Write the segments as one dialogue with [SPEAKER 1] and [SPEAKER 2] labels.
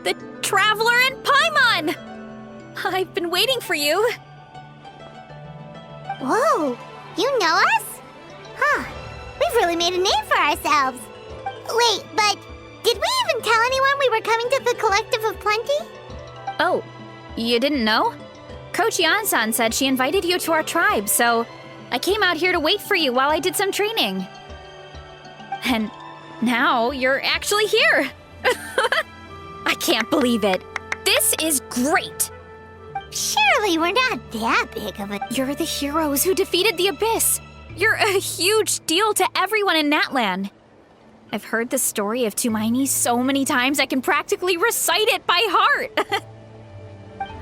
[SPEAKER 1] The Traveler and Paimon! I've been waiting for you.
[SPEAKER 2] Whoa, you know us? Huh, we've really made a name for ourselves. Wait, but did we even tell anyone we were coming to the Collective of Plenty?
[SPEAKER 1] Oh, you didn't know? Coach Yan-san said she invited you to our tribe, so I came out here to wait for you while I did some training. And now you're actually here. I can't believe it. This is great.
[SPEAKER 2] Surely we're not that big of a...
[SPEAKER 1] You're the heroes who defeated the Abyss. You're a huge deal to everyone in Natlan. I've heard the story of Tumaini so many times I can practically recite it by heart.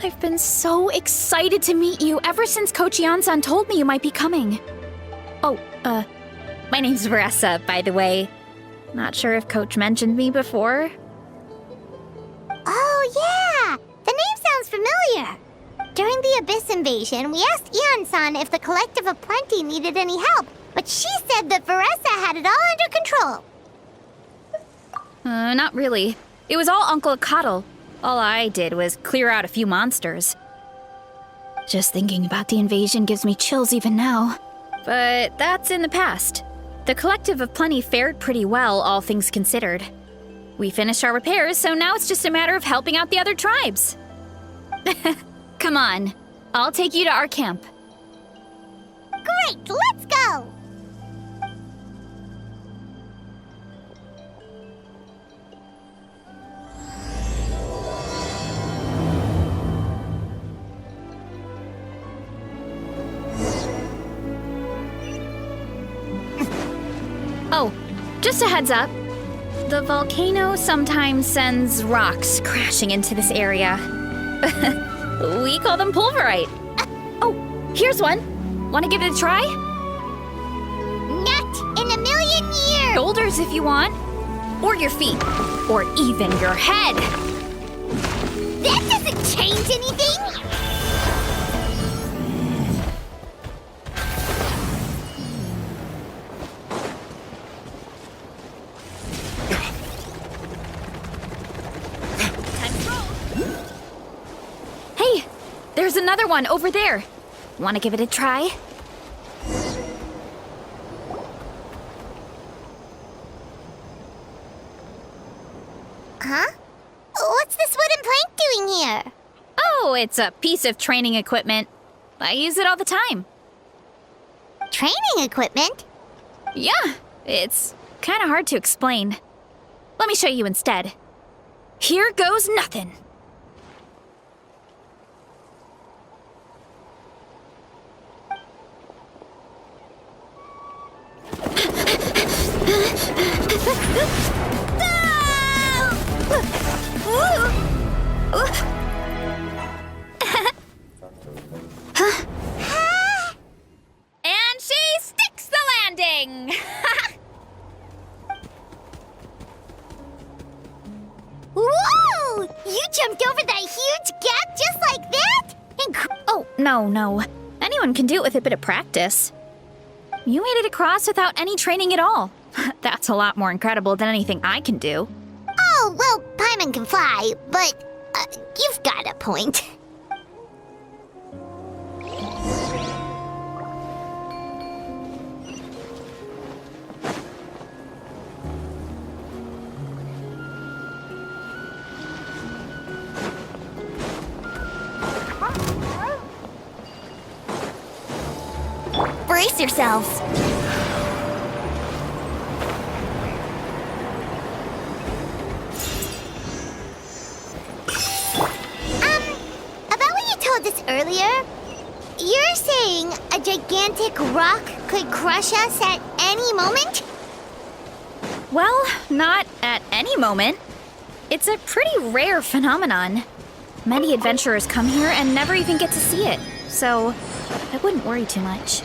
[SPEAKER 1] I've been so excited to meet you ever since Coach Yan-san told me you might be coming. Oh, my name's Vanessa, by the way. Not sure if Coach mentioned me before.
[SPEAKER 2] Oh, yeah! The name sounds familiar. During the Abyss invasion, we asked Ian-san if the Collective of Plenty needed any help, but she said that Vanessa had it all under control.
[SPEAKER 1] Not really. It was all Uncle Akatl. All I did was clear out a few monsters. Just thinking about the invasion gives me chills even now. But that's in the past. The Collective of Plenty fared pretty well, all things considered. We finished our repairs, so now it's just a matter of helping out the other tribes. Come on, I'll take you to our camp.
[SPEAKER 2] Great, let's go!
[SPEAKER 1] Oh, just a heads up. The volcano sometimes sends rocks crashing into this area. We call them pulverite. Oh, here's one. Want to give it a try?
[SPEAKER 2] Not in a million years!
[SPEAKER 1] Shoulders if you want. Or your feet. Or even your head.
[SPEAKER 2] That doesn't change anything!
[SPEAKER 1] Hey, there's another one over there. Want to give it a try?
[SPEAKER 2] Huh? What's this wooden plank doing here?
[SPEAKER 1] Oh, it's a piece of training equipment. I use it all the time.
[SPEAKER 2] Training equipment?
[SPEAKER 1] Yeah, it's kind of hard to explain. Let me show you instead. Here goes nothing. And she sticks the landing!
[SPEAKER 2] Whoa! You jumped over that huge gap just like that?
[SPEAKER 1] Oh, no. Anyone can do it with a bit of practice. You made it across without any training at all. That's a lot more incredible than anything I can do.
[SPEAKER 2] Oh, well, Paimon can fly, but you've got a point. Brace yourselves. About what you told us earlier, you're saying a gigantic rock could crush us at any moment?
[SPEAKER 1] Well, not at any moment. It's a pretty rare phenomenon. Many adventurers come here and never even get to see it, so I wouldn't worry too much.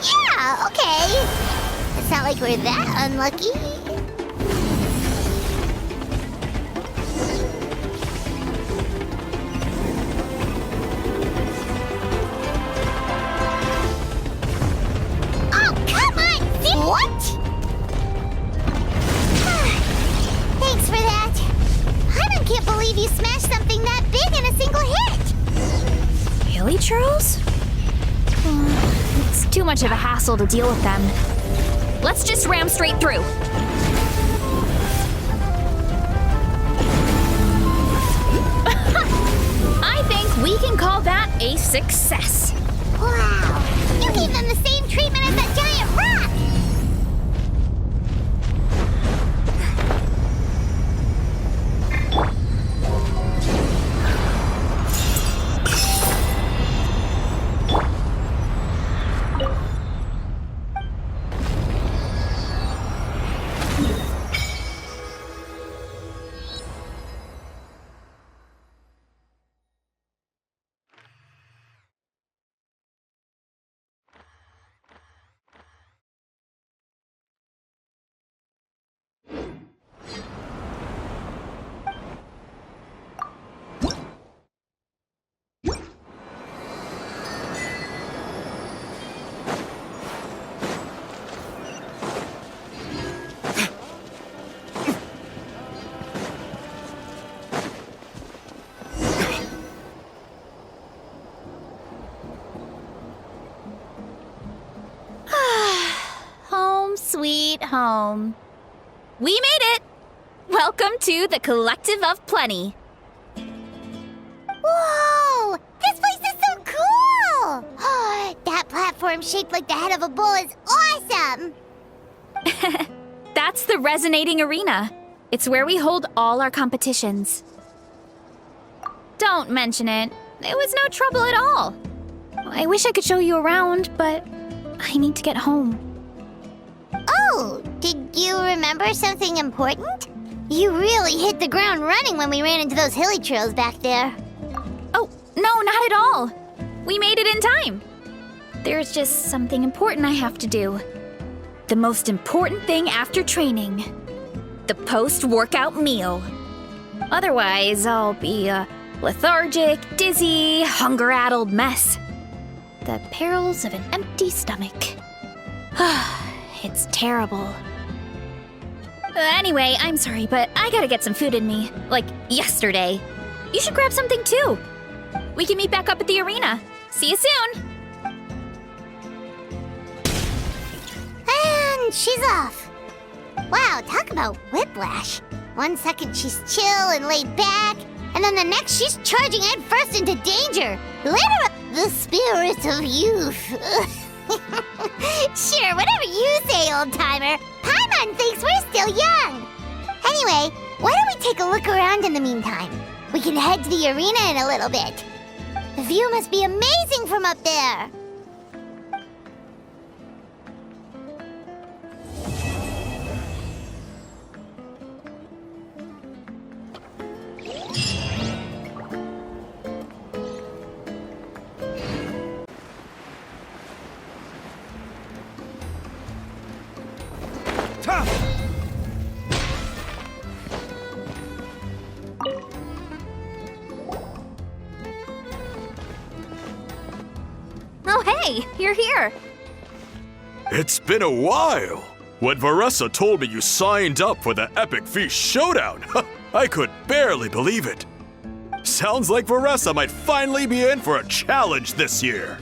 [SPEAKER 2] Yeah, okay. It's not like we're that unlucky. Oh, come on! What? Thanks for that. believe you smashed something that big in a single hit!
[SPEAKER 1] Hilly churls? It's too much of a hassle to deal with them. Let's just ram straight through. I think we can call that a success.
[SPEAKER 2] Wow! You gave them the same treatment as that giant rock!
[SPEAKER 1] Sweet home. We made it! Welcome to the Collective of Plenty.
[SPEAKER 2] Whoa! This place is so cool! That platform shaped like the head of a bull is awesome!
[SPEAKER 1] That's the Resonating Arena. It's where we hold all our competitions. Don't mention it. It was no trouble at all. I wish I could show you around, but I need to get home.
[SPEAKER 2] Oh, did you remember something important? You really hit the ground running when we ran into those hilly trails back there.
[SPEAKER 1] Oh, no, not at all. We made it in time. There's just something important I have to do. The most important thing after training. The post-workout meal. Otherwise, I'll be a lethargic, dizzy, hunger-addled mess. The perils of an empty stomach. It's terrible. Anyway, I'm sorry, but I gotta get some food in me. Like, yesterday. You should grab something too. We can meet back up at the arena. See you soon!
[SPEAKER 2] And she's off. Wow, talk about whiplash. 1 second she's chill and laid back, and then the next she's charging headfirst into danger. Literally, the spirit of youth. Sure, whatever you say, old-timer. Paimon thinks we're still young. Anyway, why don't we take a look around in the meantime? We can head to the arena in a little bit. The view must be amazing from up there.
[SPEAKER 1] Oh, hey, you're here.
[SPEAKER 3] It's been a while. When Veressa told me you signed up for the Epic Feast Showdown, I could barely believe it. Sounds like Veressa might finally be in for a challenge this year.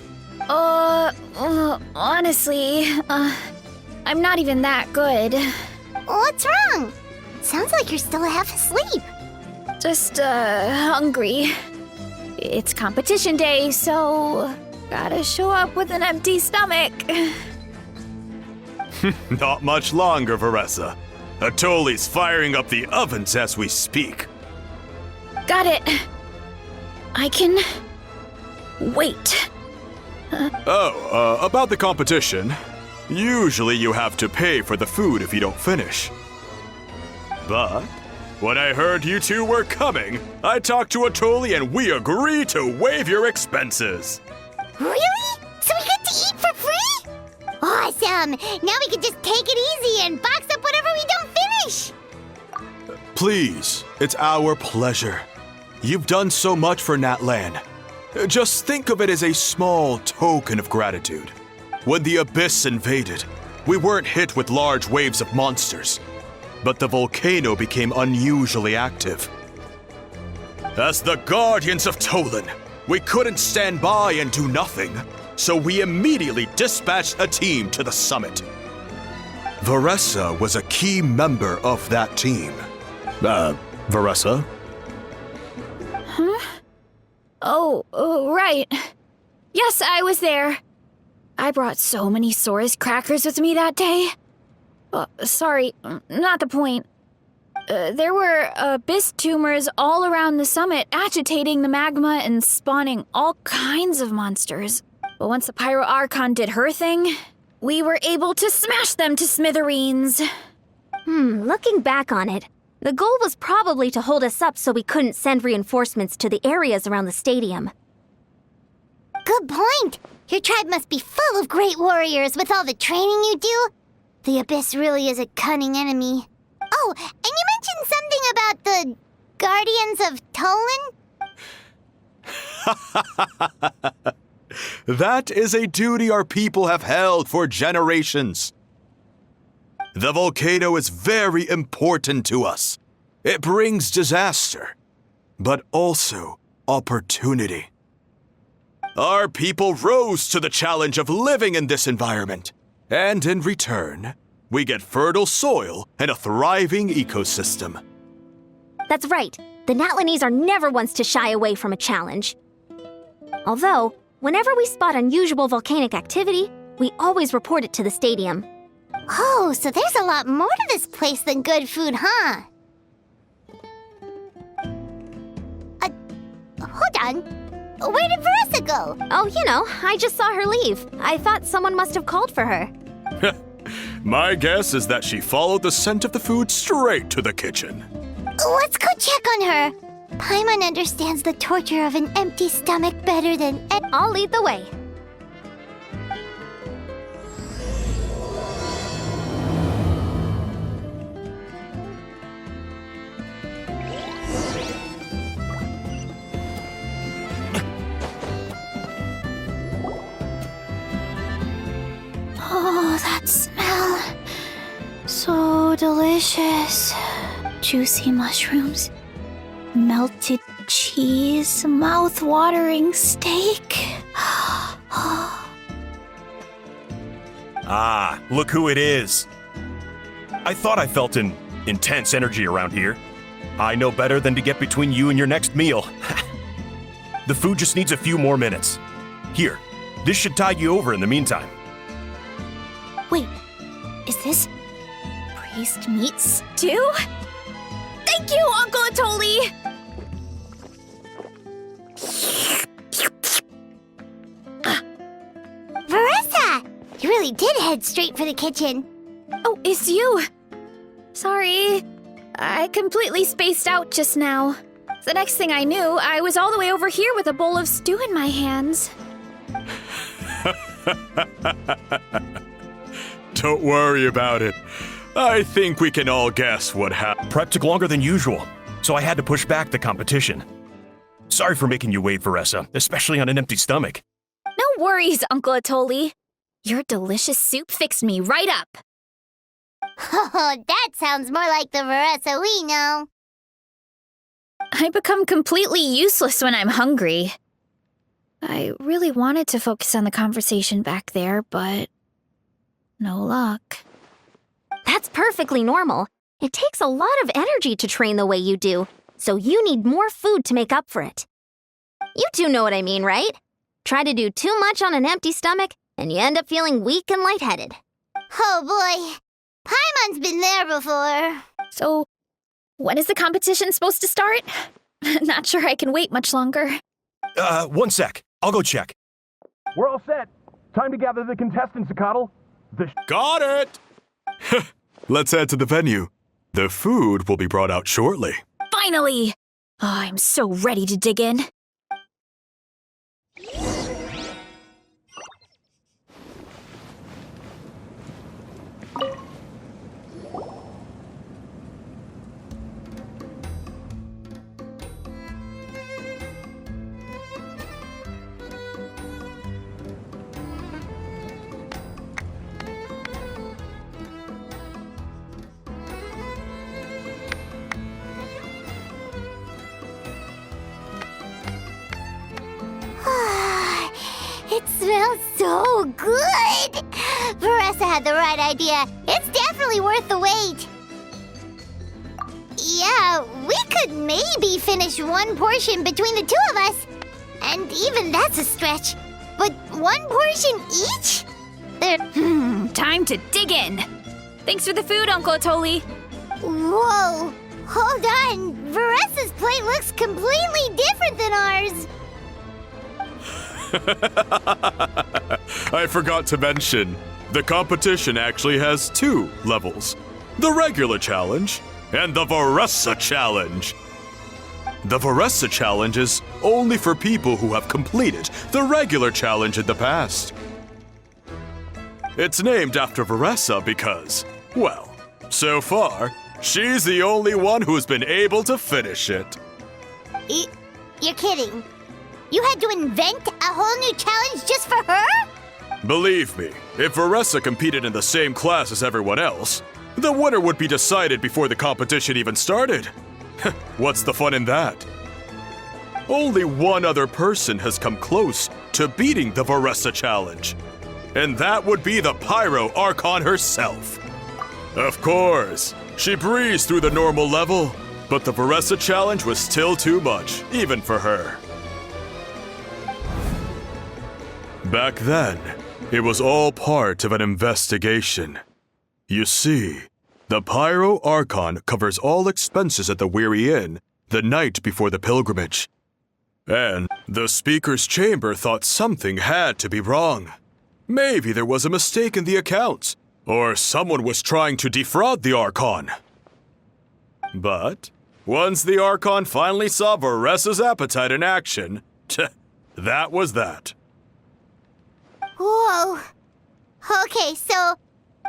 [SPEAKER 1] Honestly, I'm not even that good.
[SPEAKER 2] What's wrong? Sounds like you're still half asleep.
[SPEAKER 1] Just, hungry. It's competition day, so gotta show up with an empty stomach.
[SPEAKER 3] Not much longer, Veressa. Atoli's firing up the ovens as we speak.
[SPEAKER 1] Got it. I can wait.
[SPEAKER 3] About the competition. Usually you have to pay for the food if you don't finish. But when I heard you two were coming, I talked to Atoli and we agreed to waive your expenses.
[SPEAKER 2] Really? So we get to eat for free? Awesome! Now we can just take it easy and box up whatever we don't finish!
[SPEAKER 3] Please, it's our pleasure. You've done so much for Natlan. Just think of it as a small token of gratitude. When the Abyss invaded, we weren't hit with large waves of monsters, but the volcano became unusually active. As the Guardians of Tolan, we couldn't stand by and do nothing, so we immediately dispatched a team to the summit. Veressa was a key member of that team. Veressa?
[SPEAKER 1] Huh? Oh, right. Yes, I was there. I brought so many Saurus crackers with me that day. Sorry, not the point. There were abyss tumors all around the summit, agitating the magma and spawning all kinds of monsters. But once the Pyro Archon did her thing, we were able to smash them to smithereens.
[SPEAKER 4] Looking back on it, the goal was probably to hold us up so we couldn't send reinforcements to the areas around the stadium.
[SPEAKER 2] Good point. Your tribe must be full of great warriors with all the training you do. The Abyss really is a cunning enemy. Oh, and you mentioned something about the Guardians of Tolan?
[SPEAKER 3] That is a duty our people have held for generations. The volcano is very important to us. It brings disaster, but also opportunity. Our people rose to the challenge of living in this environment, and in return, we get fertile soil and a thriving ecosystem.
[SPEAKER 4] That's right. The Natlanese are never ones to shy away from a challenge. Although, whenever we spot unusual volcanic activity, we always report it to the stadium.
[SPEAKER 2] Oh, so there's a lot more to this place than good food, huh? Hold on. Where did Veressa go?
[SPEAKER 4] Oh, I just saw her leave. I thought someone must have called for her.
[SPEAKER 3] My guess is that she followed the scent of the food straight to the kitchen.
[SPEAKER 2] Let's go check on her. Paimon understands the torture of an empty stomach better than...
[SPEAKER 4] I'll lead the way.
[SPEAKER 1] Oh, that smell. So delicious. Juicy mushrooms, melted cheese, mouth-watering steak.
[SPEAKER 5] Ah, look who it is. I thought I felt an intense energy around here. I know better than to get between you and your next meal. The food just needs a few more minutes. Here, this should tide you over in the meantime.
[SPEAKER 1] Wait, is this priest meat stew? Thank you, Uncle Atoli!
[SPEAKER 2] Veressa! You really did head straight for the kitchen.
[SPEAKER 1] Oh, it's you. Sorry. I completely spaced out just now. The next thing I knew, I was all the way over here with a bowl of stew in my hands.
[SPEAKER 3] Don't worry about it. I think we can all guess what happened.
[SPEAKER 5] Prep took longer than usual, so I had to push back the competition. Sorry for making you wait, Veressa, especially on an empty stomach.
[SPEAKER 1] No worries, Uncle Atoli. Your delicious soup fixed me right up.
[SPEAKER 2] Oh, that sounds more like the Veressa we know.
[SPEAKER 1] I become completely useless when I'm hungry. I really wanted to focus on the conversation back there, but no luck.
[SPEAKER 4] That's perfectly normal. It takes a lot of energy to train the way you do, so you need more food to make up for it. You two know what I mean, right? Try to do too much on an empty stomach, and you end up feeling weak and lightheaded.
[SPEAKER 2] Oh boy, Paimon's been there before.
[SPEAKER 1] So, when is the competition supposed to start? Not sure I can wait much longer.
[SPEAKER 5] 1 sec. I'll go check.
[SPEAKER 6] We're all set. Time to gather the contestants, Acto.
[SPEAKER 3] Got it! Let's head to the venue. The food will be brought out shortly.
[SPEAKER 1] Finally! Oh, I'm so ready to dig in.
[SPEAKER 2] smells so good! Veressa had the right idea. It's definitely worth the wait. Yeah, we could maybe finish one portion between the two of us. And even that's a stretch. But one portion each?
[SPEAKER 1] Time to dig in. Thanks for the food, Uncle Atoli.
[SPEAKER 2] Whoa! Hold on! Veressa's plate looks completely different than ours!
[SPEAKER 3] I forgot to mention, the competition actually has 2 levels. The regular challenge and the Veressa challenge. The Veressa challenge is only for people who have completed the regular challenge in the past. It's named after Veressa because, well, so far, she's the only one who's been able to finish it.
[SPEAKER 2] You're kidding. You had to invent a whole new challenge just for her?
[SPEAKER 3] Believe me, if Veressa competed in the same class as everyone else, the winner would be decided before the competition even started. What's the fun in that? Only one other person has come close to beating the Veressa challenge, and that would be the Pyro Archon herself. Of course, she breezed through the normal level, but the Veressa challenge was still too much, even for her. Back then, it was all part of an investigation. You see, the Pyro Archon covers all expenses at the Weary Inn the night before the pilgrimage. And the Speaker's Chamber thought something had to be wrong. Maybe there was a mistake in the accounts, or someone was trying to defraud the Archon. But once the Archon finally saw Veressa's appetite in action, that was that.
[SPEAKER 2] Whoa. Okay, so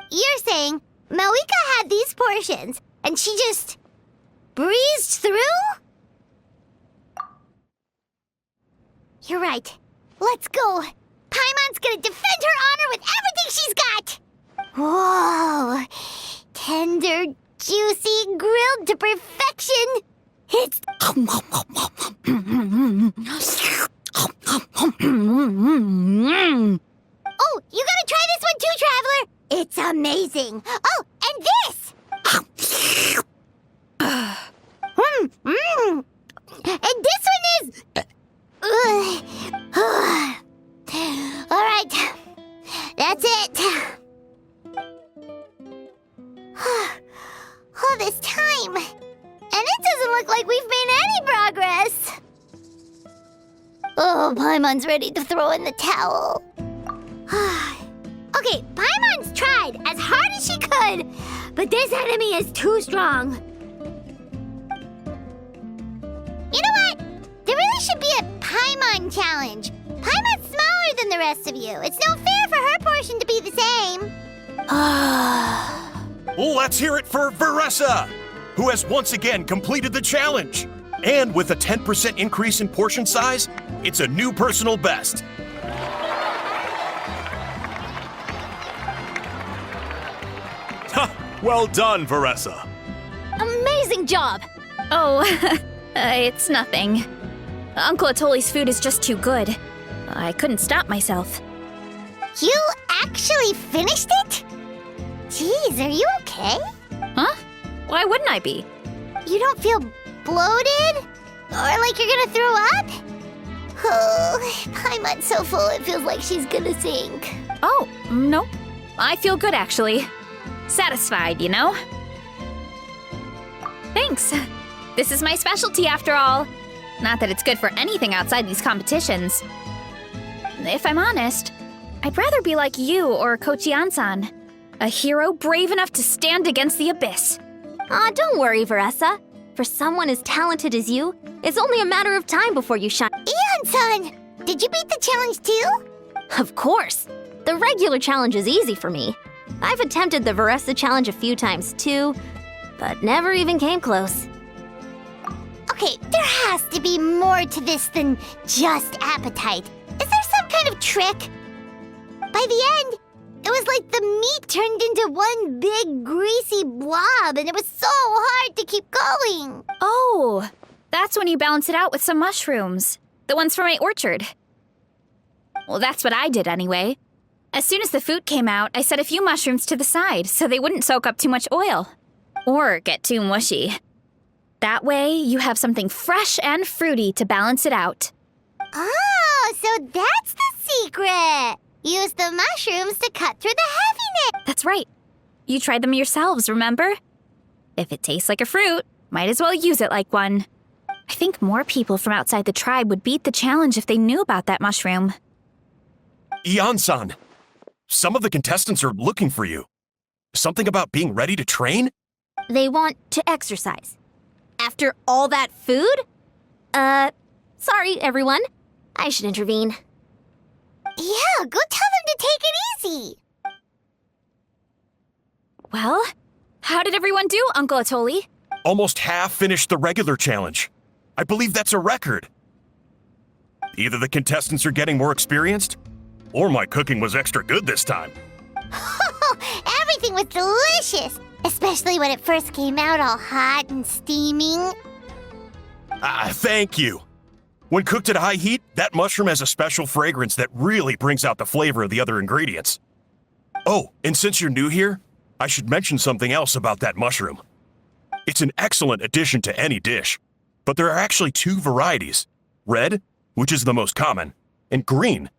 [SPEAKER 2] you're saying Malika had these portions, and she just breezed through? You're right. Let's go. Paimon's gonna defend her honor with everything she's got! Whoa. Tender, juicy, grilled to perfection. It's... Oh, you gotta try this one too, Traveler! It's amazing! Oh, and this! And this one is... Alright, that's it. All this time, and it doesn't look like we've made any progress. Oh, Paimon's ready to throw in the towel. Okay, Paimon's tried as hard as she could, but this enemy is too strong. You know what? There really should be a Paimon challenge. Paimon's smaller than the rest of you. It's no fair for her portion to be the same.
[SPEAKER 5] Let's hear it for Veressa, who has once again completed the challenge. And with a 10% increase in portion size, it's a new personal best.
[SPEAKER 3] Well done, Veressa.
[SPEAKER 1] Amazing job! Oh, it's nothing. Uncle Atoli's food is just too good. I couldn't stop myself.
[SPEAKER 2] You actually finished it? Jeez, are you okay?
[SPEAKER 1] Huh? Why wouldn't I be?
[SPEAKER 2] You don't feel bloated? Or like you're gonna throw up? Oh, Paimon's so full it feels like she's gonna sink.
[SPEAKER 1] Oh, nope. I feel good, actually. Satisfied, you know? Thanks. This is my specialty, after all. Not that it's good for anything outside these competitions. If I'm honest, I'd rather be like you or Kochi-an-san. A hero brave enough to stand against the abyss.
[SPEAKER 4] Aw, don't worry, Veressa. For someone as talented as you, it's only a matter of time before you shine.
[SPEAKER 2] Ian-san, did you beat the challenge too?
[SPEAKER 4] Of course. The regular challenge is easy for me. I've attempted the Veressa challenge a few times too, but never even came close.
[SPEAKER 2] Okay, there has to be more to this than just appetite. Is there some kind of trick? By the end, it was like the meat turned into one big greasy blob, and it was so hard to keep going.
[SPEAKER 1] Oh, that's when you balance it out with some mushrooms. The ones from my orchard. Well, that's what I did anyway. As soon as the food came out, I set a few mushrooms to the side so they wouldn't soak up too much oil. Or get too mushy. That way, you have something fresh and fruity to balance it out.
[SPEAKER 2] Oh, so that's the secret! Use the mushrooms to cut through the heaviness!
[SPEAKER 1] That's right. You tried them yourselves, remember? If it tastes like a fruit, might as well use it like one. I think more people from outside the tribe would beat the challenge if they knew about that mushroom.
[SPEAKER 5] Ian-san, some of the contestants are looking for you. Something about being ready to train?
[SPEAKER 4] They want to exercise. After all that food? Sorry, everyone. I should intervene.
[SPEAKER 2] Yeah, go tell them to take it easy!
[SPEAKER 1] Well, how did everyone do, Uncle Atoli?
[SPEAKER 5] Almost half finished the regular challenge. I believe that's a record. Either the contestants are getting more experienced, or my cooking was extra good this time.
[SPEAKER 2] Everything was delicious! Especially when it first came out all hot and steaming.
[SPEAKER 5] Thank you. When cooked at high heat, that mushroom has a special fragrance that really brings out the flavor of the other ingredients. Oh, and since you're new here, I should mention something else about that mushroom. It's an excellent addition to any dish, but there are actually two varieties. Red, which is the most common, and green.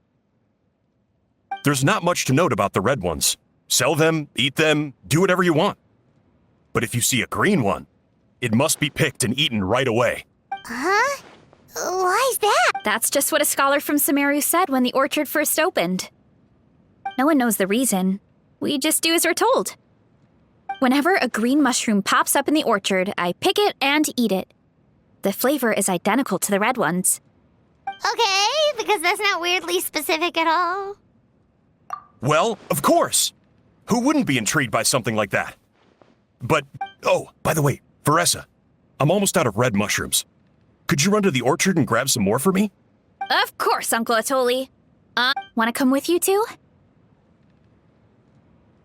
[SPEAKER 5] There's not much to note about the red ones. Sell them, eat them, do whatever you want. But if you see a green one, it must be picked and eaten right away.
[SPEAKER 2] Huh? Why's that?
[SPEAKER 1] That's just what a scholar from Sumeru said when the orchard first opened. No one knows the reason. We just do as we're told. Whenever a green mushroom pops up in the orchard, I pick it and eat it. The flavor is identical to the red ones.
[SPEAKER 2] Okay, because that's not weirdly specific at all.
[SPEAKER 5] Well, of course. Who wouldn't be intrigued by something like that? But, oh, by the way, Veressa, I'm almost out of red mushrooms. Could you run to the orchard and grab some more for me?
[SPEAKER 1] Of course, Uncle Atoli. Want to come with you too?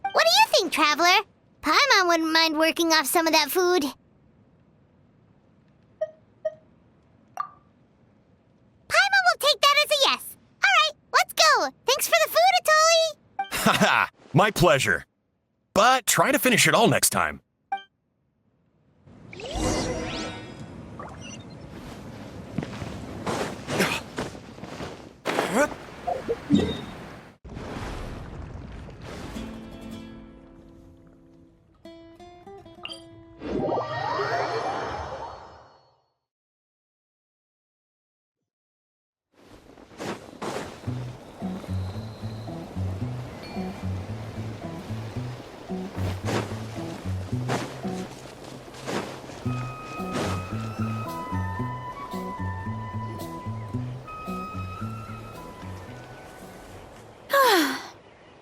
[SPEAKER 2] What do you think, Traveler? Paimon wouldn't mind working off some of that food. Paimon will take that as a yes. All right, let's go. Thanks for the food, Atoli.
[SPEAKER 5] Haha, my pleasure. But try to finish it all next time.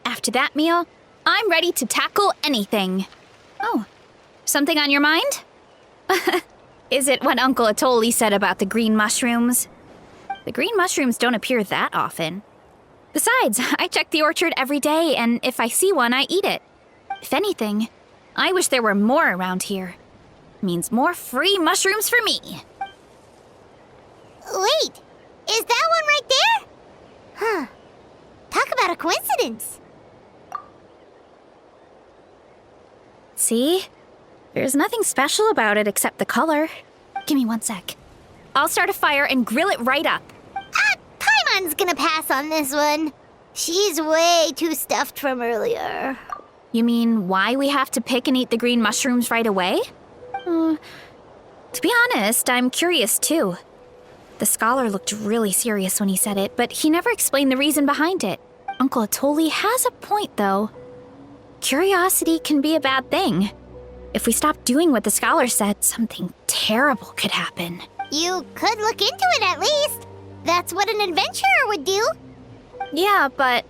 [SPEAKER 1] After that meal, I'm ready to tackle anything. Oh, something on your mind? Is it what Uncle Atoli said about the green mushrooms? The green mushrooms don't appear that often. Besides, I check the orchard every day, and if I see one, I eat it. If anything, I wish there were more around here. Means more free mushrooms for me.
[SPEAKER 2] Wait, is that one right there? Huh. Talk about a coincidence.
[SPEAKER 1] See? There's nothing special about it except the color. Give me 1 sec. I'll start a fire and grill it right up.
[SPEAKER 2] Paimon's gonna pass on this one. She's way too stuffed from earlier.
[SPEAKER 1] You mean why we have to pick and eat the green mushrooms right away? To be honest, I'm curious too. The scholar looked really serious when he said it, but he never explained the reason behind it. Uncle Atoli has a point, though. Curiosity can be a bad thing. If we stop doing what the scholar said, something terrible could happen.
[SPEAKER 2] You could look into it at least. That's what an adventurer would do.
[SPEAKER 1] Yeah, but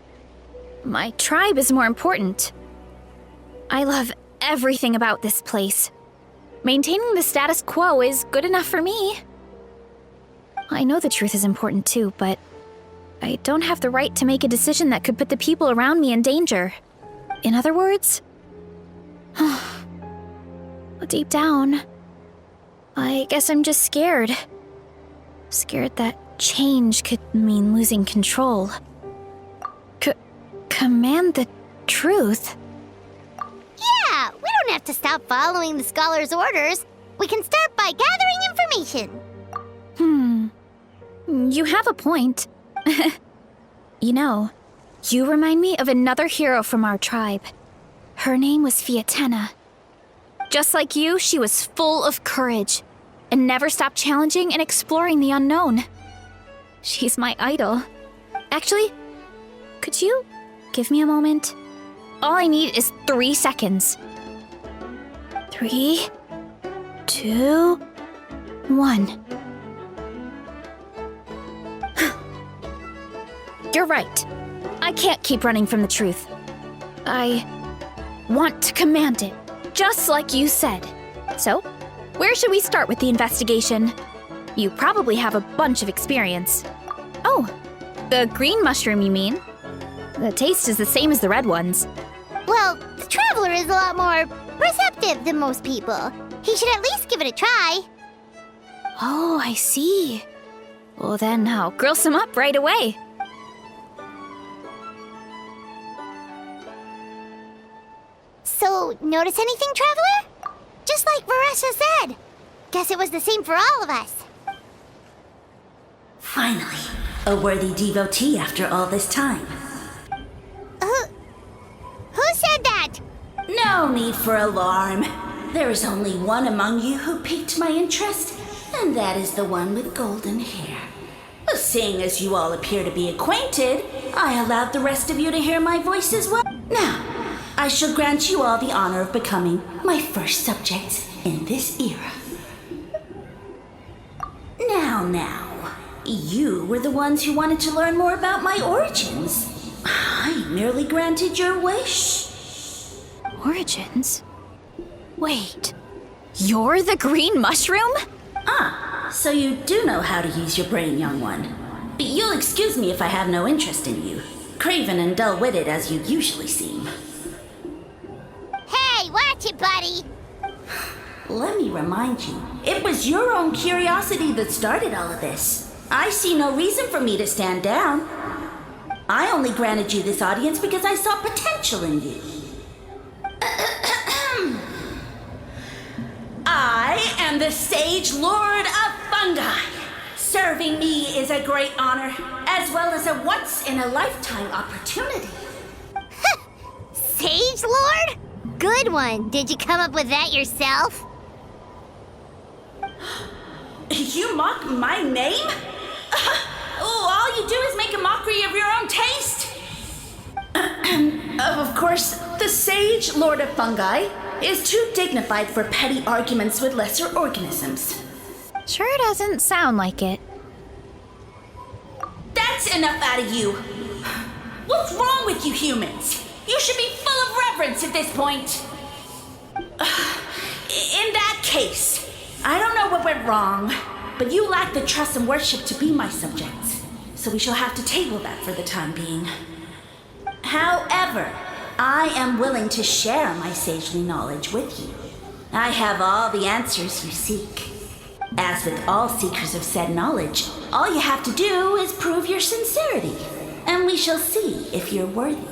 [SPEAKER 1] my tribe is more important. I love everything about this place. Maintaining the status quo is good enough for me. I know the truth is important too, but I don't have the right to make a decision that could put the people around me in danger. In other words, deep down, I guess I'm just scared. Scared that change could mean losing control. Command the truth?
[SPEAKER 2] Yeah, we don't have to stop following the scholar's orders. We can start by gathering information.
[SPEAKER 1] You have a point. You know, you remind me of another hero from our tribe. Her name was Fiatena. Just like you, she was full of courage and never stopped challenging and exploring the unknown. She's my idol. Actually, could you give me a moment? All I need is 3 seconds. 3, 2, 1. You're right. I can't keep running from the truth. I want to command it, just like you said. So, where should we start with the investigation? You probably have a bunch of experience. Oh, the green mushroom, you mean? The taste is the same as the red ones.
[SPEAKER 2] Well, the traveler is a lot more perceptive than most people. He should at least give it a try.
[SPEAKER 1] Oh, I see. Well, then I'll grill some up right away.
[SPEAKER 2] So, notice anything, traveler? Just like Varesha said. Guess it was the same for all of us.
[SPEAKER 7] Finally, a worthy devotee after all this time.
[SPEAKER 2] Who said that?
[SPEAKER 7] No need for alarm. There is only one among you who piqued my interest, and that is the one with golden hair. Seeing as you all appear to be acquainted, I allowed the rest of you to hear my voice as well. Now, I shall grant you all the honor of becoming my first subjects in this era. Now, you were the ones who wanted to learn more about my origins. I merely granted your wish.
[SPEAKER 1] Origins? Wait, you're the green mushroom?
[SPEAKER 7] So you do know how to use your brain, young one. But you'll excuse me if I have no interest in you, craven and dull-witted as you usually seem.
[SPEAKER 2] Hey, watch it, buddy.
[SPEAKER 7] Let me remind you, it was your own curiosity that started all of this. I see no reason for me to stand down. I only granted you this audience because I saw potential in you. I am the Sage Lord of Fungi. Serving me is a great honor, as well as a once-in-a-lifetime opportunity.
[SPEAKER 2] Sage Lord? Good one. Did you come up with that yourself?
[SPEAKER 7] You mock my name? All you do is make a mockery of your own taste. Of course, the Sage Lord of Fungi is too dignified for petty arguments with lesser organisms.
[SPEAKER 1] Sure doesn't sound like it.
[SPEAKER 7] That's enough out of you. What's wrong with you humans? You should be full of reverence at this point. In that case, I don't know what went wrong, but you lack the trust and worship to be my subjects. So we shall have to table that for the time being. However, I am willing to share my sagely knowledge with you. I have all the answers you seek. As with all seekers of said knowledge, all you have to do is prove your sincerity, and we shall see if you're worthy.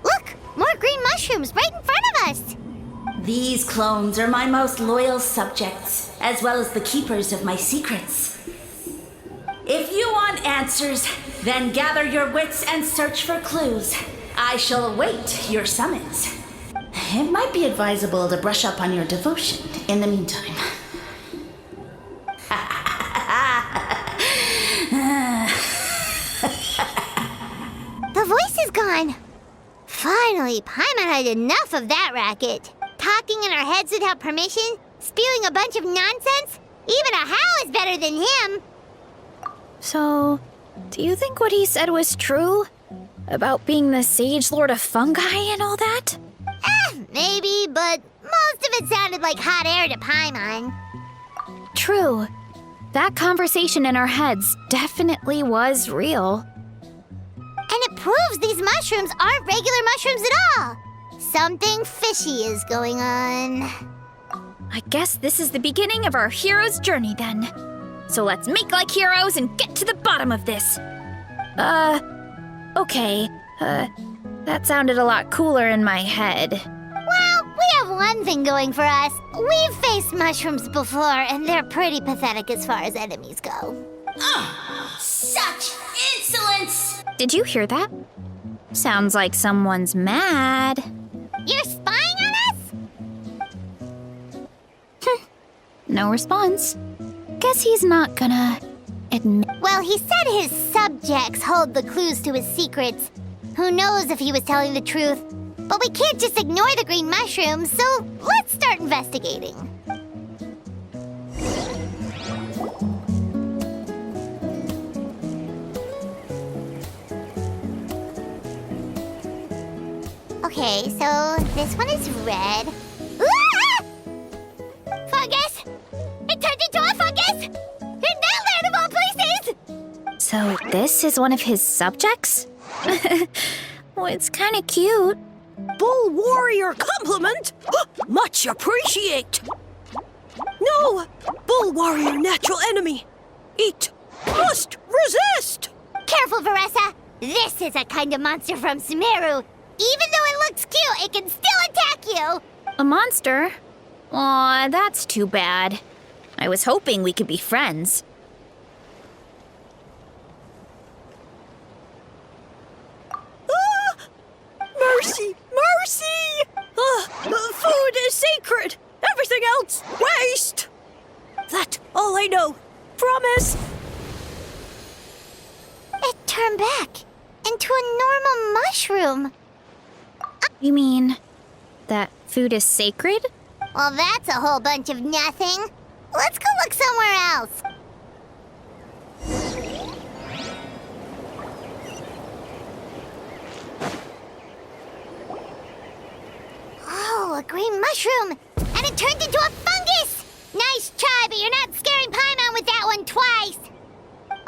[SPEAKER 2] Look, more green mushrooms right in front of us.
[SPEAKER 7] These clones are my most loyal subjects, as well as the keepers of my secrets. If you want answers, then gather your wits and search for clues. I shall await your summons. It might be advisable to brush up on your devotion in the meantime.
[SPEAKER 2] The voice is gone. Finally, Paimon had enough of that racket. Talking in our heads without permission, spewing a bunch of nonsense. Even a How is better than him.
[SPEAKER 1] So, do you think what he said was true? About being the Sage Lord of Fungi and all that?
[SPEAKER 2] Maybe, but most of it sounded like hot air to Paimon.
[SPEAKER 1] True. That conversation in our heads definitely was real.
[SPEAKER 2] And it proves these mushrooms aren't regular mushrooms at all. Something fishy is going on.
[SPEAKER 1] I guess this is the beginning of our hero's journey then. So let's make like heroes and get to the bottom of this. Okay, that sounded a lot cooler in my head.
[SPEAKER 2] Well, we have one thing going for us. We've faced mushrooms before, and they're pretty pathetic as far as enemies go.
[SPEAKER 7] Such insolence!
[SPEAKER 1] Did you hear that? Sounds like someone's mad.
[SPEAKER 2] You're spying on us?
[SPEAKER 1] No response. Guess he's not gonna admit.
[SPEAKER 2] Well, he said his subjects hold the clues to his secrets. Who knows if he was telling the truth? But we can't just ignore the green mushrooms, so let's start investigating. Okay, so this one is red. Ah! Fungus! It turned into a fungus! In that land of all places!
[SPEAKER 1] So this is one of his subjects? Well, it's kind of cute.
[SPEAKER 8] Bull warrior compliment! Much appreciate! No! Bull warrior natural enemy! Eat! Must resist!
[SPEAKER 2] Careful, Veressa! This is a kind of monster from Sumeru. Even though it looks cute, it can still attack you!
[SPEAKER 1] A monster? Aw, that's too bad. I was hoping we could be friends.
[SPEAKER 8] Mercy! Mercy! Food is sacred! Everything else, waste! That's all I know. Promise!
[SPEAKER 2] It turned back into a normal mushroom.
[SPEAKER 1] You mean that food is sacred?
[SPEAKER 2] Well, that's a whole bunch of nothing. Let's go look somewhere else. Oh, a green mushroom! And it turned into a fungus! Nice try, but you're not scaring Paimon with that one twice!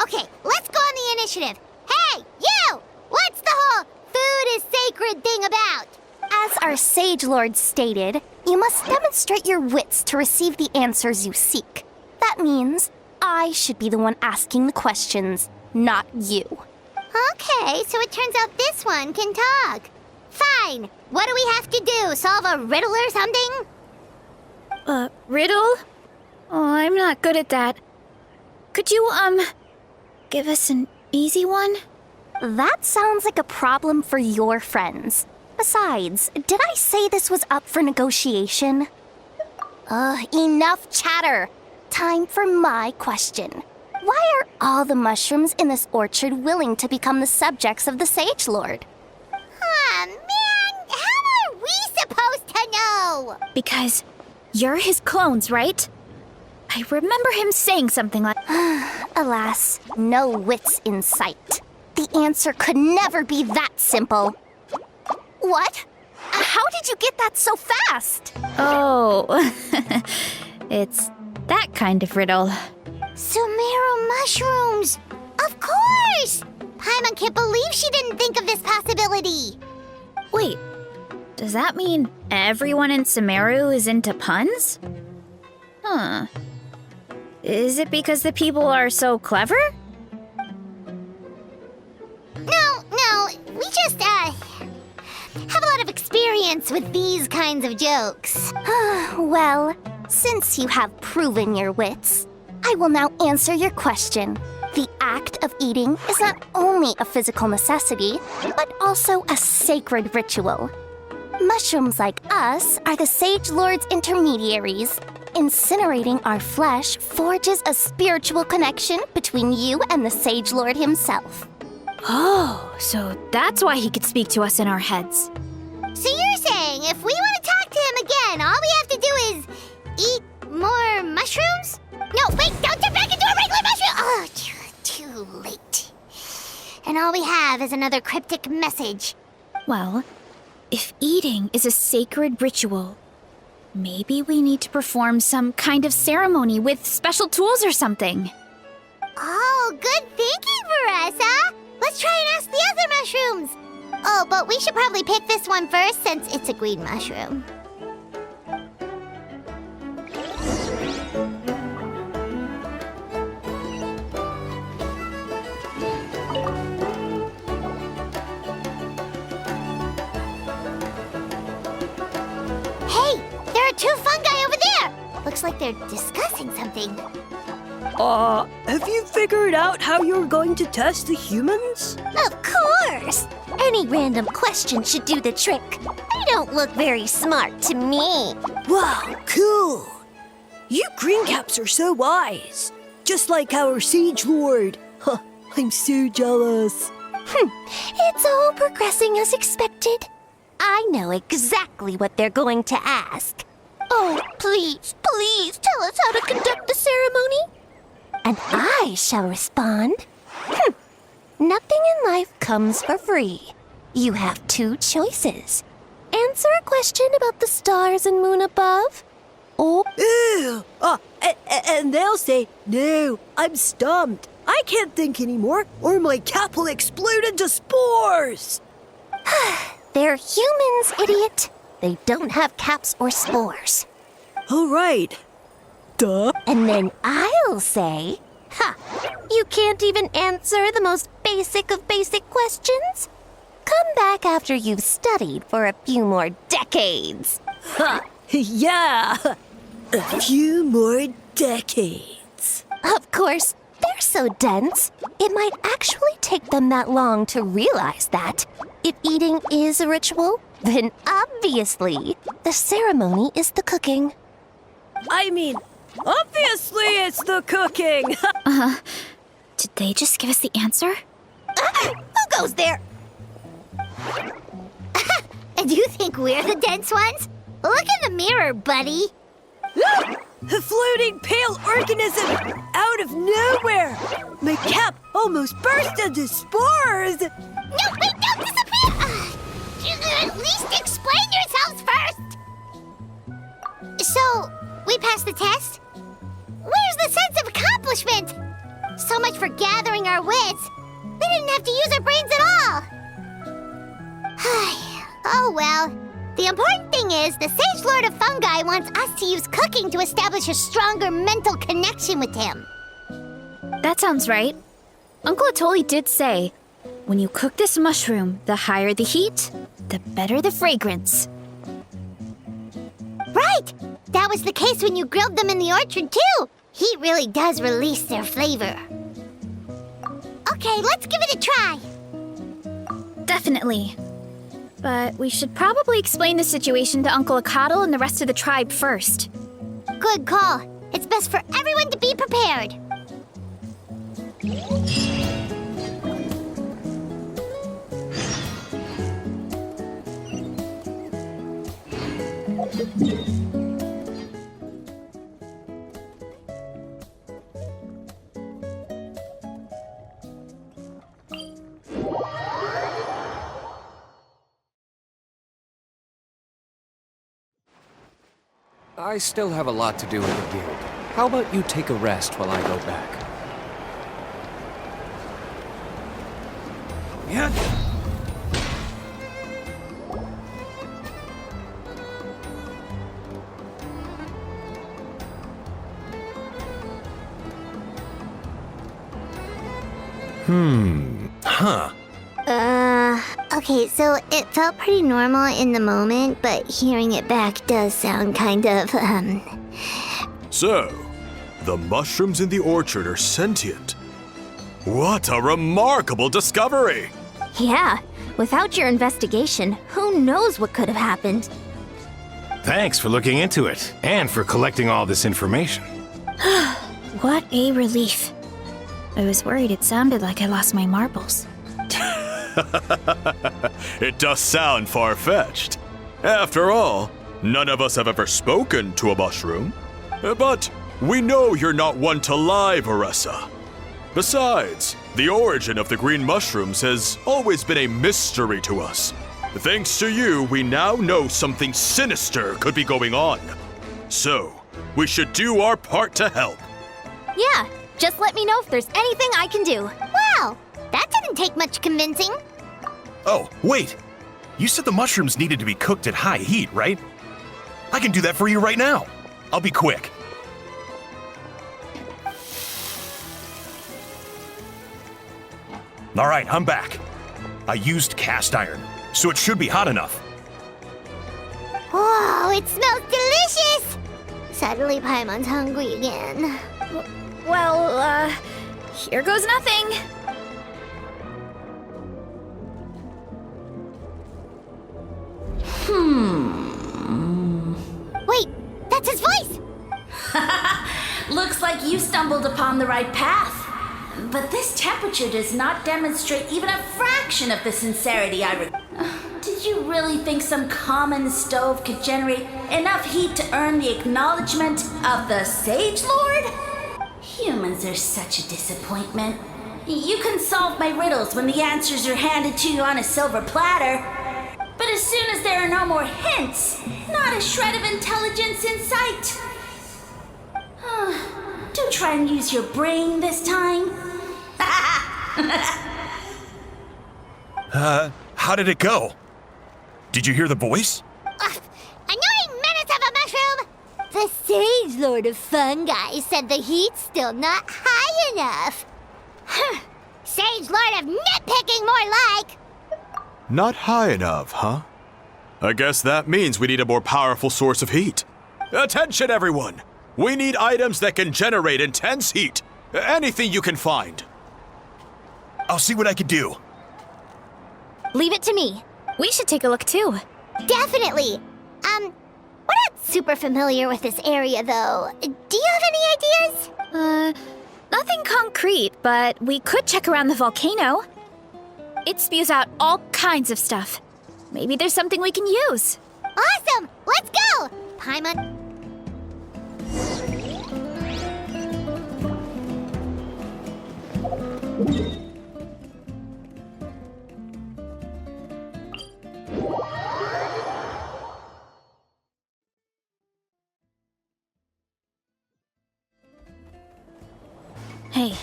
[SPEAKER 2] Okay, let's go on the initiative. Hey, you! What's the whole food is sacred thing about?
[SPEAKER 4] As our Sage Lord stated, you must demonstrate your wits to receive the answers you seek. That means I should be the one asking the questions, not you.
[SPEAKER 2] Okay, so it turns out this one can talk. Fine. What do we have to do? Solve a riddle or something?
[SPEAKER 1] Riddle? Oh, I'm not good at that. Could you, give us an easy one?
[SPEAKER 4] That sounds like a problem for your friends. Besides, did I say this was up for negotiation? Enough chatter. Time for my question. Why are all the mushrooms in this orchard willing to become the subjects of the Sage Lord?
[SPEAKER 2] Aw, man! How are we supposed to know?
[SPEAKER 1] Because you're his clones, right? I remember him saying something like...
[SPEAKER 4] Alas, no wits in sight. The answer could never be that simple. What? How did you get that so fast?
[SPEAKER 1] Oh, it's that kind of riddle.
[SPEAKER 2] Sumeru mushrooms! Of course! Paimon can't believe she didn't think of this possibility.
[SPEAKER 1] Wait, does that mean everyone in Sumeru is into puns? Huh. Is it because the people are so clever?
[SPEAKER 2] No, we just, have a lot of experience with these kinds of jokes.
[SPEAKER 4] Well, since you have proven your wits, I will now answer your question. The act of eating is not only a physical necessity, but also a sacred ritual. Mushrooms like us are the Sage Lord's intermediaries. Incinerating our flesh forges a spiritual connection between you and the Sage Lord himself.
[SPEAKER 1] Oh, so that's why he could speak to us in our heads.
[SPEAKER 2] So you're saying if we want to talk to him again, all we have to do is eat more mushrooms? No, wait, don't turn back into a regular mushroom! Oh, too late. And all we have is another cryptic message.
[SPEAKER 1] Well, if eating is a sacred ritual, maybe we need to perform some kind of ceremony with special tools or something.
[SPEAKER 2] Oh, good thinking, Veressa! Let's try and ask the other mushrooms! Oh, but we should probably pick this one first since it's a green mushroom. they're discussing something.
[SPEAKER 8] Have you figured out how you're going to test the humans?
[SPEAKER 4] Of course! Any random question should do the trick. They don't look very smart to me.
[SPEAKER 8] Wow, cool! You greencaps are so wise. Just like our Siege Lord. Huh, I'm so jealous.
[SPEAKER 4] It's all progressing as expected. I know exactly what they're going to ask. Oh, please, please tell us how to conduct the ceremony. And I shall respond. Nothing in life comes for free. You have two choices. Answer a question about the stars and moon above, or...
[SPEAKER 8] Ew! And they'll say, no, I'm stumped. I can't think anymore, or my cap will explode into spores.
[SPEAKER 4] They're humans, idiot. They don't have caps or spores.
[SPEAKER 8] All right. Duh.
[SPEAKER 4] And then I'll say, you can't even answer the most basic of basic questions? Come back after you've studied for a few more decades.
[SPEAKER 8] Yeah. A few more decades.
[SPEAKER 4] Of course, they're so dense, it might actually take them that long to realize that. If eating is a ritual, then obviously the ceremony is the cooking.
[SPEAKER 8] I mean, obviously it's the cooking.
[SPEAKER 1] Did they just give us the answer?
[SPEAKER 4] Who goes there?
[SPEAKER 2] And you think we're the dense ones? Look in the mirror, buddy.
[SPEAKER 8] A floating pale organism out of nowhere. My cap almost burst into spores.
[SPEAKER 2] No, wait, don't disappear! At least explain yourselves first! So, we passed the test? Where's the sense of accomplishment? So much for gathering our wits. We didn't have to use our brains at all. Oh well. The important thing is, the Sage Lord of Fungi wants us to use cooking to establish a stronger mental connection with him.
[SPEAKER 1] That sounds right. Uncle Atoli did say, when you cook this mushroom, the higher the heat, the better the fragrance.
[SPEAKER 2] Right! That was the case when you grilled them in the orchard, too. Heat really does release their flavor. Okay, let's give it a try.
[SPEAKER 1] Definitely. But we should probably explain the situation to Uncle Acto and the rest of the tribe first.
[SPEAKER 2] Good call. It's best for everyone to be prepared.
[SPEAKER 9] I still have a lot to do in the guild. How about you take a rest while I go back? Yeah.
[SPEAKER 2] Okay, so it felt pretty normal in the moment, but hearing it back does sound kind of,
[SPEAKER 3] So, the mushrooms in the orchard are sentient. What a remarkable discovery!
[SPEAKER 4] Yeah, without your investigation, who knows what could have happened?
[SPEAKER 5] Thanks for looking into it, and for collecting all this information.
[SPEAKER 1] What a relief. I was worried it sounded like I lost my marbles.
[SPEAKER 3] It does sound far-fetched. After all, none of us have ever spoken to a mushroom. But we know you're not one to lie, Varessa. Besides, the origin of the green mushrooms has always been a mystery to us. Thanks to you, we now know something sinister could be going on. So, we should do our part to help.
[SPEAKER 4] Yeah, just let me know if there's anything I can do.
[SPEAKER 2] wow, that didn't take much convincing.
[SPEAKER 5] Oh, wait! You said the mushrooms needed to be cooked at high heat, right? I can do that for you right now. I'll be quick. All right, I'm back. I used cast iron, so it should be hot enough.
[SPEAKER 2] Whoa, it smells delicious! Suddenly Paimon's hungry again.
[SPEAKER 1] Well, here goes nothing.
[SPEAKER 2] Wait, that's his voice!
[SPEAKER 7] Looks like you stumbled upon the right path. But this temperature does not demonstrate even a fraction of the sincerity Did you really think some common stove could generate enough heat to earn the acknowledgement of the Sage Lord? Humans are such a disappointment. You can solve my riddles when the answers are handed to you on a silver platter. But as soon as there are no more hints, not a shred of intelligence in sight. Do try and use your brain this time.
[SPEAKER 5] How did it go? Did you hear the voice?
[SPEAKER 2] Annoying menace of a mushroom! The Sage Lord of Fungi said the heat's still not high enough. Sage Lord of nitpicking, more like!
[SPEAKER 3] Not high enough, huh? I guess that means we need a more powerful source of heat. Attention, everyone! We need items that can generate intense heat. Anything you can find.
[SPEAKER 5] I'll see what I can do.
[SPEAKER 1] Leave it to me. We should take a look too.
[SPEAKER 2] Definitely! We're not super familiar with this area, though. Do you have any ideas?
[SPEAKER 1] Nothing concrete, but we could check around the volcano. It spews out all kinds of stuff. Maybe there's something we can use.
[SPEAKER 2] Awesome! Let's go! Paimon...
[SPEAKER 1] Hey,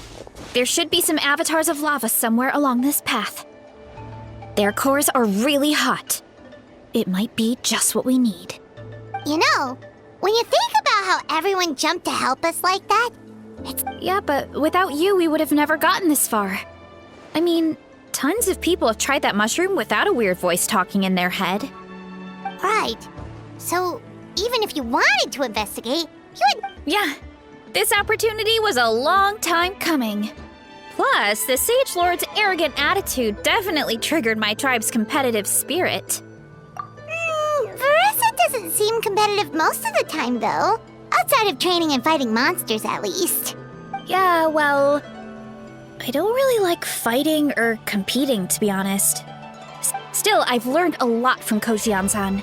[SPEAKER 1] there should be some avatars of lava somewhere along this path. Their cores are really hot. It might be just what we need.
[SPEAKER 2] You know, when you think about how everyone jumped to help us like that,
[SPEAKER 1] Yeah, but without you, we would have never gotten this far. I mean, tons of people have tried that mushroom without a weird voice talking in their head.
[SPEAKER 2] right. So, even if you wanted to investigate, you would...
[SPEAKER 1] Yeah, this opportunity was a long time coming. Plus, the Sage Lord's arrogant attitude definitely triggered my tribe's competitive spirit.
[SPEAKER 2] Verissa doesn't seem competitive most of the time, though. Outside of training and fighting monsters, at least.
[SPEAKER 1] Yeah, well, I don't really like fighting or competing, to be honest. Still, I've learned a lot from Kojian-san.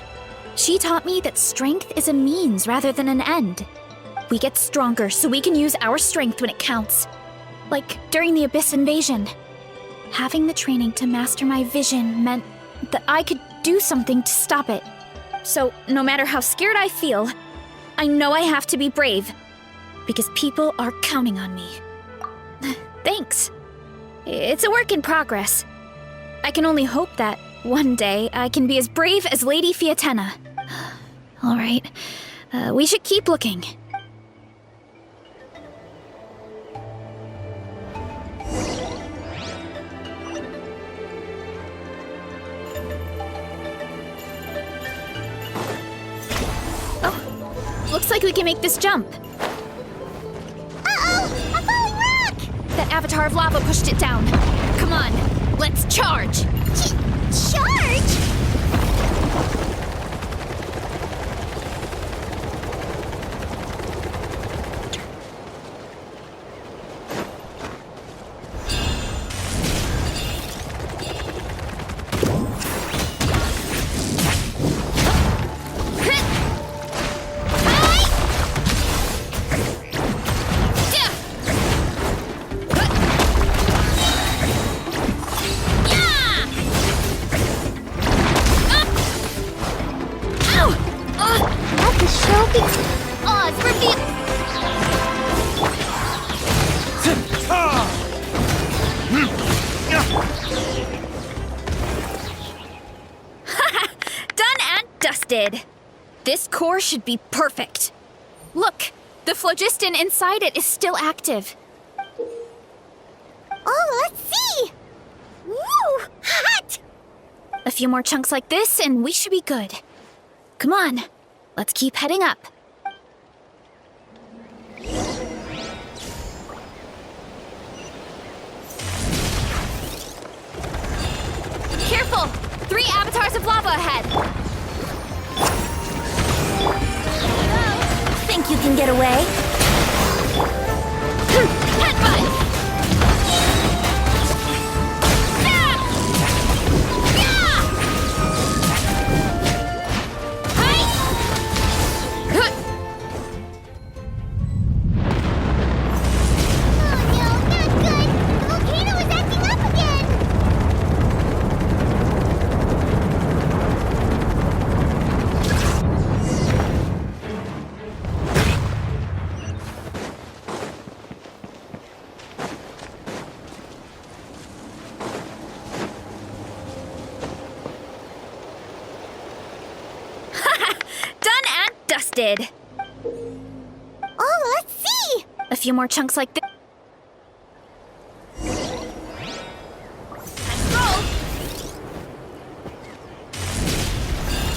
[SPEAKER 1] She taught me that strength is a means rather than an end. We get stronger so we can use our strength when it counts. Like during the Abyss invasion. Having the training to master my vision meant that I could do something to stop it. So, no matter how scared I feel, I know I have to be brave. Because people are counting on me. Thanks. It's a work in progress. I can only hope that one day I can be as brave as Lady Fiatena. All right, we should keep looking. Oh, looks like we can make this jump.
[SPEAKER 2] Uh-oh! A falling rock!
[SPEAKER 1] That avatar of lava pushed it down. Come on, let's charge!
[SPEAKER 2] Charge?
[SPEAKER 1] This core should be perfect. Look, the phlogiston inside it is still active.
[SPEAKER 2] Oh, let's see! Woo! Hot!
[SPEAKER 1] A few more chunks like this and we should be good. Come on, let's keep heading up. way. Headbutt! Dusted.
[SPEAKER 2] Oh, let's see!
[SPEAKER 1] A few more chunks like this.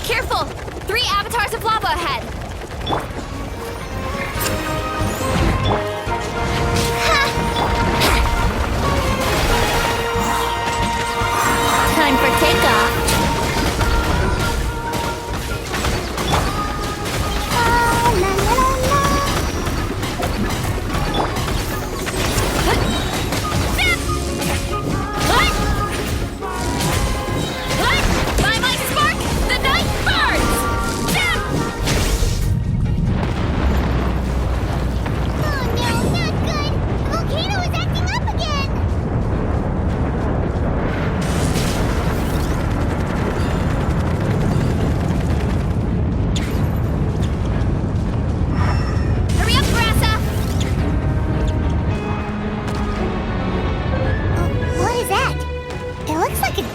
[SPEAKER 1] Careful! 3 avatars of lava ahead!
[SPEAKER 2] Time for takeoff.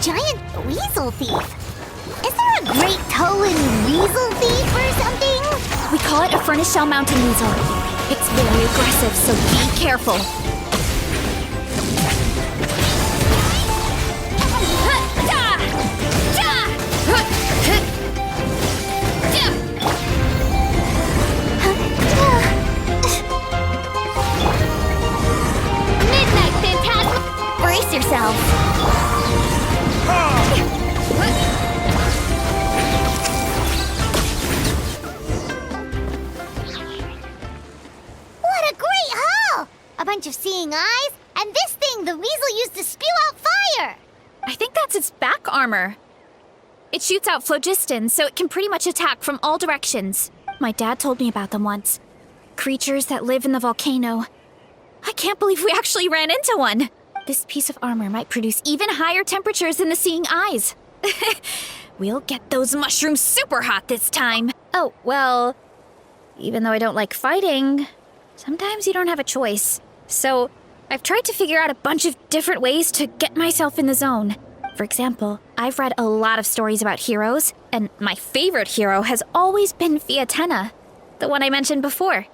[SPEAKER 2] Giant weasel thief. Is there a great toe-in weasel thief or something?
[SPEAKER 1] We call it a furnace shell mountain weasel. It's very aggressive, so be careful.
[SPEAKER 2] Midnight Phantasm! Brace yourself. What a great haul! A bunch of seeing eyes, and this thing the weasel used to spew out fire!
[SPEAKER 1] I think that's its back armor. It shoots out phlogiston, so it can pretty much attack from all directions. My dad told me about them once. Creatures that live in the volcano. I can't believe we actually ran into one! This piece of armor might produce even higher temperatures than the seeing eyes. We'll get those mushrooms super hot this time. Oh, well, even though I don't like fighting, sometimes you don't have a choice. So I've tried to figure out a bunch of different ways to get myself in the zone. For example, I've read a lot of stories about heroes, and my favorite hero has always been Fiatenna, the one I mentioned before.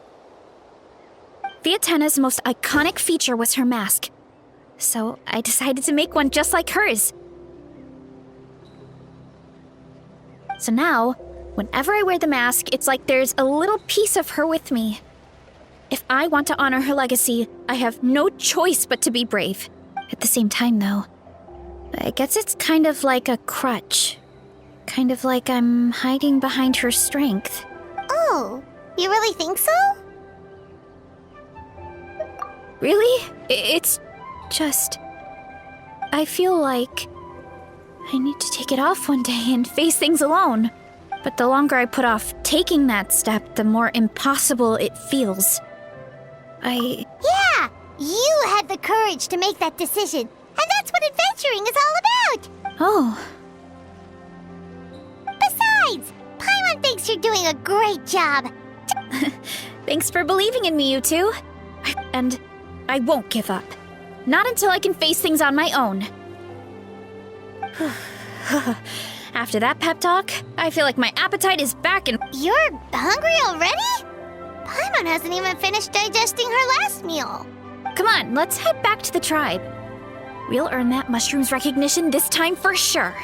[SPEAKER 1] Fiatenna's most iconic feature was her mask. So I decided to make one just like hers. So now, whenever I wear the mask, it's like there's a little piece of her with me. If I want to honor her legacy, I have no choice but to be brave. At the same time, though, I guess it's kind of like a crutch. Kind of like I'm hiding behind her strength.
[SPEAKER 2] Oh, you really think so?
[SPEAKER 1] Really? It's just... I feel like I need to take it off one day and face things alone. But the longer I put off taking that step, the more impossible it feels.
[SPEAKER 2] Yeah! You had the courage to make that decision. And that's what adventuring is all about!
[SPEAKER 1] Oh.
[SPEAKER 2] Besides, Paimon thinks you're doing a great job.
[SPEAKER 1] Thanks for believing in me, you two. And I won't give up. Not until I can face things on my own. After that pep talk, I feel like my appetite is back and...
[SPEAKER 2] You're hungry already? Paimon hasn't even finished digesting her last meal.
[SPEAKER 1] Come on, let's head back to the tribe. We'll earn that mushroom's recognition this time for sure.